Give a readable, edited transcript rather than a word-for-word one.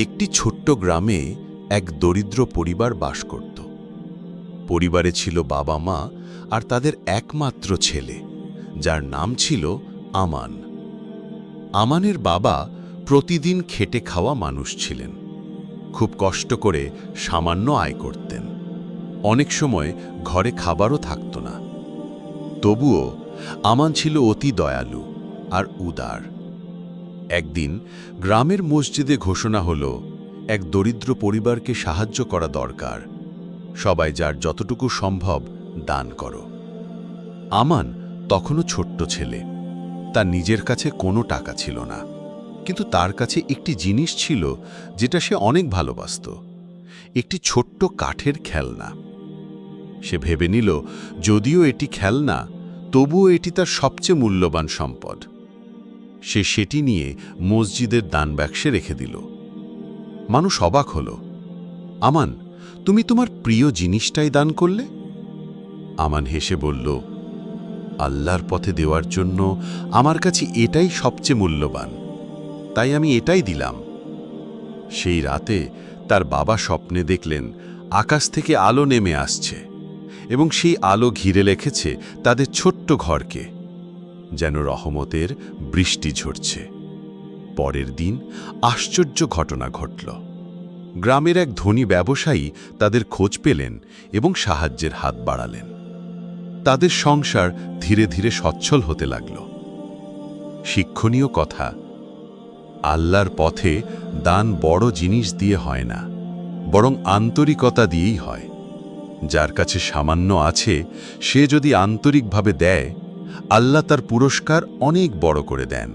একটি ছোট্ট গ্রামে এক দরিদ্র পরিবার বাস করত। পরিবারে ছিল বাবা মা আর তাদের একমাত্র ছেলে, যার নাম ছিল আমান। আমানের বাবা প্রতিদিন খেটে খাওয়া মানুষ ছিলেন, খুব কষ্ট করে সামান্য আয় করতেন। অনেক সময় ঘরে খাবারও থাকত না। তবুও আমান ছিল অতি দয়ালু আর উদার। একদিন গ্রামের মসজিদে ঘোষণা হলো, এক দরিদ্র পরিবারকে সাহায্য করা দরকার, সবাই যার যতটুকু সম্ভব দান করো। আমান তখনও ছোট্ট ছেলে, তার নিজের কাছে কোনো টাকা ছিল না, কিন্তু তার কাছে একটি জিনিস ছিল যেটা সে অনেক ভালোবাসত, একটি ছোট্ট কাঠের খেলনা। সে ভেবে নিল, যদিও এটি খেলনা, তবুও এটি তার সবচেয়ে মূল্যবান সম্পদ। সে সেটি নিয়ে মসজিদের দানবাক্সে রেখে দিল। মানুষ অবাক হল, আমান, তুমি তোমার প্রিয় জিনিসটাই দান করলে? আমান হেসে বলল, আল্লাহর পথে দেওয়ার জন্য আমার কাছে এটাই সবচেয়ে মূল্যবান, তাই আমি এটাই দিলাম। সেই রাতে তার বাবা স্বপ্নে দেখলেন আকাশ থেকে আলো নেমে আসছে, এবং সেই আলো ঘিরে রেখেছে তাদের ছোট্ট ঘরকে, যেন রহমতের বৃষ্টি ঝরছে। পরের দিন আশ্চর্য ঘটনা ঘটল। গ্রামের এক ধনী ব্যবসায়ী তাদের খোঁজ পেলেন এবং সাহায্যের হাত বাড়ালেন। তাদের সংসার ধীরে ধীরে সচ্ছল হতে লাগল। শিক্ষণীয় কথা, আল্লাহর পথে দান বড় জিনিস দিয়ে হয় না, বরং আন্তরিকতা দিয়েই হয়। যার কাছে সামান্য আছে, সে যদি আন্তরিকভাবে দেয়, আল্লাহ তার পুরস্কার অনেক বড় করে দেন।